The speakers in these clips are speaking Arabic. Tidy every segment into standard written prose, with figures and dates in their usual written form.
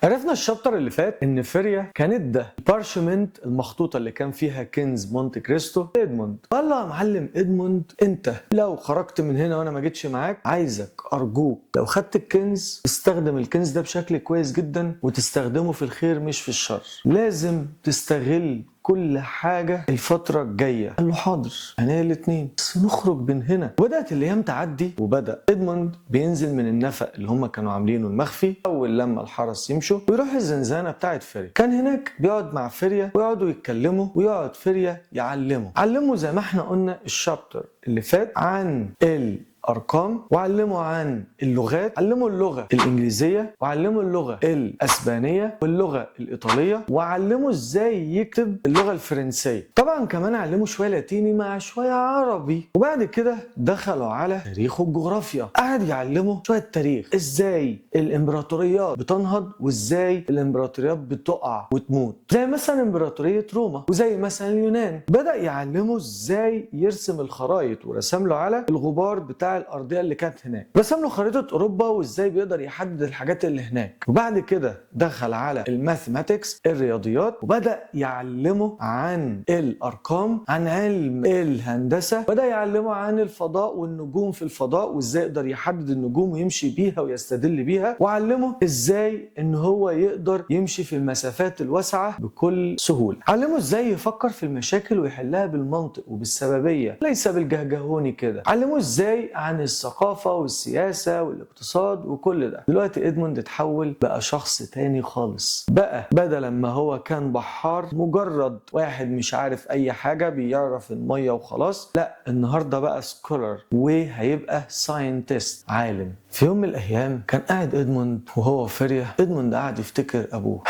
عرفنا الشابتر اللي فات ان فيريا كان ادى البارشمنت المخطوطه اللي كان فيها كنز مونte كريستو ادموند. قال له يا معلم ادموند، انت لو خرجت من هنا وانا ما جيتش معاك، عايزك ارجوك لو خدت الكنز استخدم الكنز ده بشكل كويس جدا وتستخدمه في الخير مش في الشر. لازم تستغل كل حاجة الفترة الجاية. قال له حاضر، هنلاقي الاتنين، بس نخرج من هنا. وبدأت الأيام تعدي، وبدأ إدموند بينزل من النفق اللي هم كانوا عاملينه المخفي أول لما الحرس يمشوا، ويروح الزنزانة بتاعت فيريا. كان هناك بيقعد مع فيريا ويقعدوا يتكلموا، ويقعد فيريا علمه زي ما احنا قلنا الشابتر اللي فات عن ارقام، وعلمه عن اللغات. علمه اللغه الانجليزيه، وعلمه اللغه الاسبانيه واللغه الايطاليه، وعلمه ازاي يكتب اللغه الفرنسيه. طبعا كمان علمه شويه لاتيني مع شويه عربي. وبعد كده دخلوا على تاريخ والجغرافيا، قعد يعلمه شويه تاريخ، ازاي الامبراطوريات بتنهض وازاي الامبراطوريات بتقع وتموت، زي مثلا امبراطوريه روما وزي مثلا اليونان. بدا يعلمه ازاي يرسم الخرائط، ورسم له على الغبار بتاع الارضيه اللي كانت هناك، رسم له خريطه اوروبا وازاي بيقدر يحدد الحاجات اللي هناك. وبعد كده دخل على الماثيماتكس الرياضيات، وبدا يعلمه عن الارقام، عن علم الهندسه، بدا يعلمه عن الفضاء والنجوم في الفضاء وازاي يقدر يحدد النجوم ويمشي بيها ويستدل بيها، وعلمه ازاي ان هو يقدر يمشي في المسافات الواسعه بكل سهوله. علمه ازاي يفكر في المشاكل ويحلها بالمنطق وبالسببيه، ليس بالجهجهوني كده. علمه ازاي عن الثقافة والسياسة والاقتصاد وكل ده. دلوقتي ادموند اتحول بقى شخص تاني خالص. بقى بدل ما هو كان بحار مجرد واحد مش عارف اي حاجة بيعرف المية وخلاص، لا، النهاردة بقى سكولر وهيبقى ساينتست، عالم. في يوم من الايام كان قاعد ادموند وهو وفيريا. ادموند قاعد يفتكر ابوه.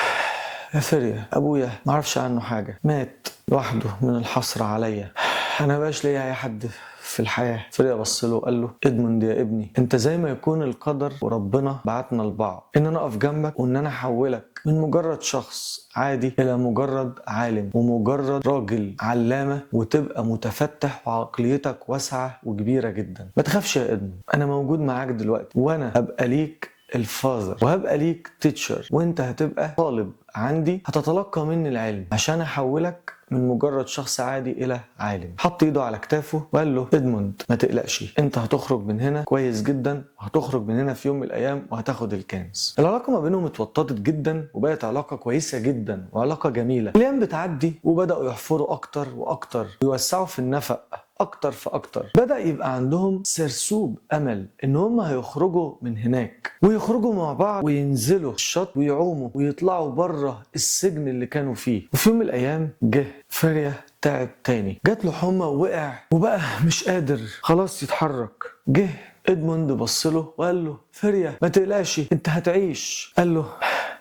يا فيريا، ابويا معرفش عنه حاجة، مات لوحده من الحسرة عليا، انا مبقاش ليا اي حد في الحياة. فيريا بص له وقال له ادموند يا ابني، انت زي ما يكون القدر وربنا بعتنا لبعض، ان انا اقف جنبك وان انا احولك من مجرد شخص عادي الى مجرد عالم ومجرد راجل علامة، وتبقى متفتح وعقليتك واسعة وكبيرة جدا. ما تخافش يا ادموند، انا موجود معاك دلوقتي، وانا هبقى ليك الفاذر وهبقى ليك تيتشر، وانت هتبقى طالب عندي هتتلقى مني العلم عشان احولك من مجرد شخص عادي الى عالم. حط ايده على كتافه وقال له ادموند ما تقلقش، انت هتخرج من هنا كويس جدا، وهتخرج من هنا في يوم من الايام وهتاخد الكنز. العلاقه ما بينهم اتوطدت جدا وبقت علاقه كويسه جدا وعلاقه جميله. الايام بتعدي وبداوا يحفروا اكتر واكتر ويوسعوا في النفق اكتر فاكتر. بدا يبقى عندهم سرسوب امل ان هم هيخرجوا من هناك ويخرجوا مع بعض وينزلوا الشط ويعوموا ويطلعوا بره السجن اللي كانوا فيه. وفي يوم من الايام جه فيريا تعب تاني، جات له حمى ووقع وبقى مش قادر خلاص يتحرك. جه ادموند بص له وقال له فيريا ما تقلقش، انت هتعيش. قال له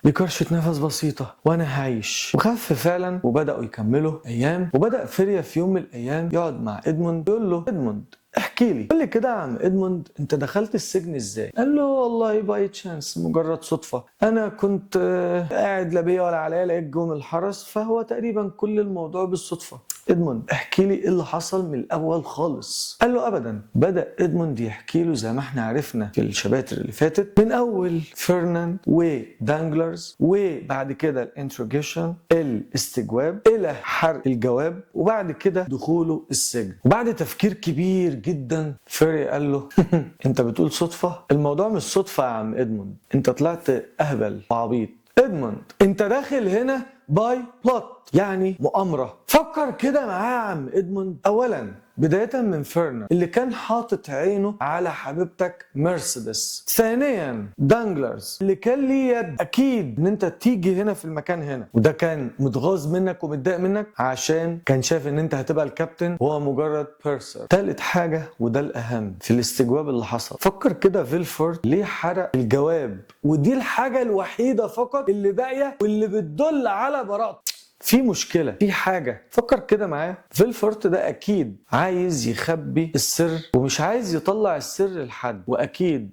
دي كرشة نفس بسيطة وانا هعيش. وخف فعلا وبدأوا يكملوا ايام. وبدأ فيريا في يوم من الايام يقعد مع ادموند يقول له ادموند احكي لي، قول لي كده يا عم ادموند، انت دخلت السجن ازاي؟ قال له والله باي تشانس، مجرد صدفة. انا كنت قاعد لا بيا ولا عليا، لقيت جوم الحرس، فهو تقريبا كل الموضوع بالصدفة. ادموند احكي لي ايه اللي حصل من الاول خالص. قال له ابدا. بدا ادموند يحكي له زي ما احنا عرفنا في الشباتر اللي فاتت، من اول فرناند ودانجلرز، وبعد كده الانتروجيشن الاستجواب الى حرق الجواب، وبعد كده دخوله السجن. وبعد تفكير كبير جدا فيري قال له انت بتقول صدفه؟ الموضوع مش صدفه يا عم ادموند، انت طلعت اهبل وعبيط. ادموند انت داخل هنا باي بلوت، يعني مؤامرة. فكر كده معايا يا عم ادموند. اولا بداية من فيرنا اللي كان حاطط عينه على حبيبتك مرسيدس. ثانيا دانجلرز اللي كان ليه يد اكيد ان انت تيجي هنا في المكان هنا، وده كان متغاظ منك ومتضايق منك عشان كان شايف ان انت هتبقى الكابتن وهو مجرد بيرسر. ثالث حاجة وده الاهم في الاستجواب اللي حصل، فكر كده فيلفورد ليه حرق الجواب، ودي الحاجة الوحيدة فقط اللي باقية واللي بتدل على براءته. في مشكلة، في حاجة. فكر كده معايا، فيلفورت ده أكيد عايز يخبي السر ومش عايز يطلع السر لحد، وأكيد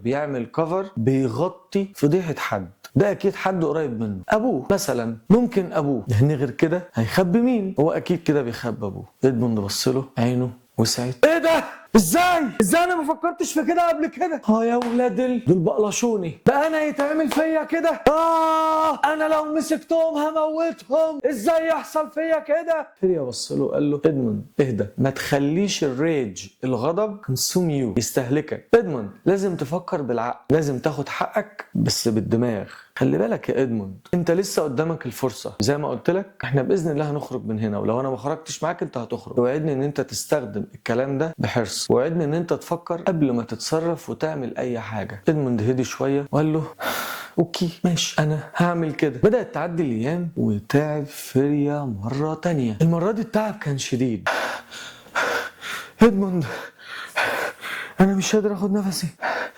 بيعمل كفر بيغطي فضيحة حد. ده أكيد حد قريب منه، أبوه مثلا، ممكن أبوه، لأن غير كده هيخبي مين؟ هو أكيد كده بيخبي أبوه. إدموند بص له، عينه وسعت. إيه ده؟ ازاي انا ما فكرتش في كده قبل كده؟ يا ولاد دول بقلشوني، ده انا يتعمل فيا كده؟ انا لو مسكتهم هموتهم، ازاي يحصل فيا كده؟ فريا بص له قال له ادموند اهدى، ما تخليش الريج الغضب كونسوم يو، يستهلكك. ادموند لازم تفكر بالعقل، لازم تاخد حقك بس بالدماغ. خلي بالك يا ادموند، انت لسه قدامك الفرصه، زي ما قلت لك احنا باذن الله هنخرج من هنا، ولو انا ما خرجتش معاك انت هتخرج. وعدني ان انت تستخدم الكلام ده بحرص، وعدني ان انت تفكر قبل ما تتصرف وتعمل اي حاجه. ادموند هدي شويه وقال له اوكي ماشي انا هعمل كده. بدات تعدي الايام وتعب فريا مره تانية. المره دي التعب كان شديد. ادموند انا مش قادر اخد نفسي،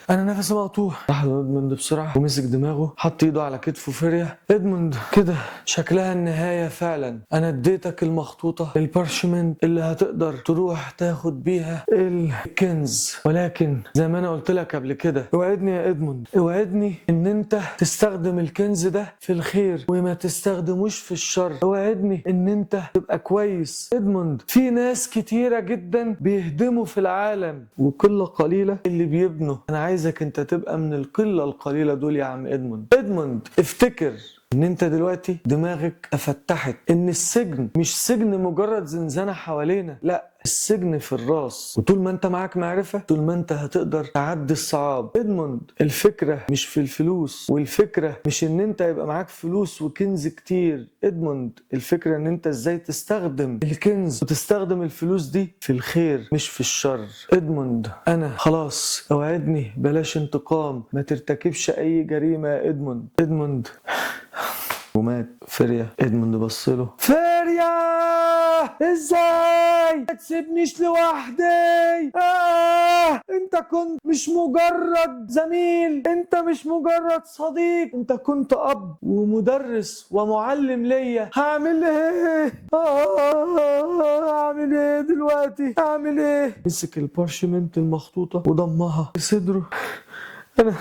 انا نفسي مقطوع. راح ادموند بسرعه ومسك دماغه، حط ايده على كتفه فريا. ادموند كده شكلها النهايه فعلا، انا اديتك المخطوطه البارشمنت اللي هتقدر تروح تاخد بيها الكنز، ولكن زي ما انا قلت لك قبل كده اوعدني يا ادموند، اوعدني ان انت تستخدم الكنز ده في الخير وما تستخدموش في الشر. اوعدني ان انت تبقى كويس. ادموند في ناس كتيره جدا بيهدموا في العالم وقله قليله اللي بيبنوا، انا عايزك انت تبقى من القله القليله دول يا عم ادموند. ادموند افتكر ان انت دلوقتي دماغك اتفتحت، ان السجن مش سجن مجرد زنزانه حوالينا، لا السجن في الراس. وطول ما انت معاك معرفة طول ما انت هتقدر تعدي الصعاب. ادموند الفكرة مش في الفلوس، والفكرة مش ان انت يبقى معاك فلوس وكنز كتير. ادموند الفكرة ان انت ازاي تستخدم الكنز وتستخدم الفلوس دي في الخير مش في الشر. ادموند انا خلاص، اوعدني بلاش انتقام، ما ترتكبش اي جريمة يا ادموند. ادموند ومات فريا. ادموند بصله، فريا ازاي ما تسيبنيش لوحدي؟ انت كنت مش مجرد زميل، انت مش مجرد صديق، انت كنت اب ومدرس ومعلم ليا. هعمل ايه؟ هعمل ايه دلوقتي؟ هعمل ايه؟ مسك البارشمنت المخطوطة وضمها لصدره. انا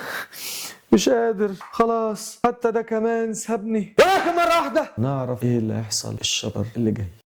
مش قادر خلاص، حتى ده كمان سابني. ولكن مرة واحدة نعرف ايه اللي هيحصل الشهر اللي جاي.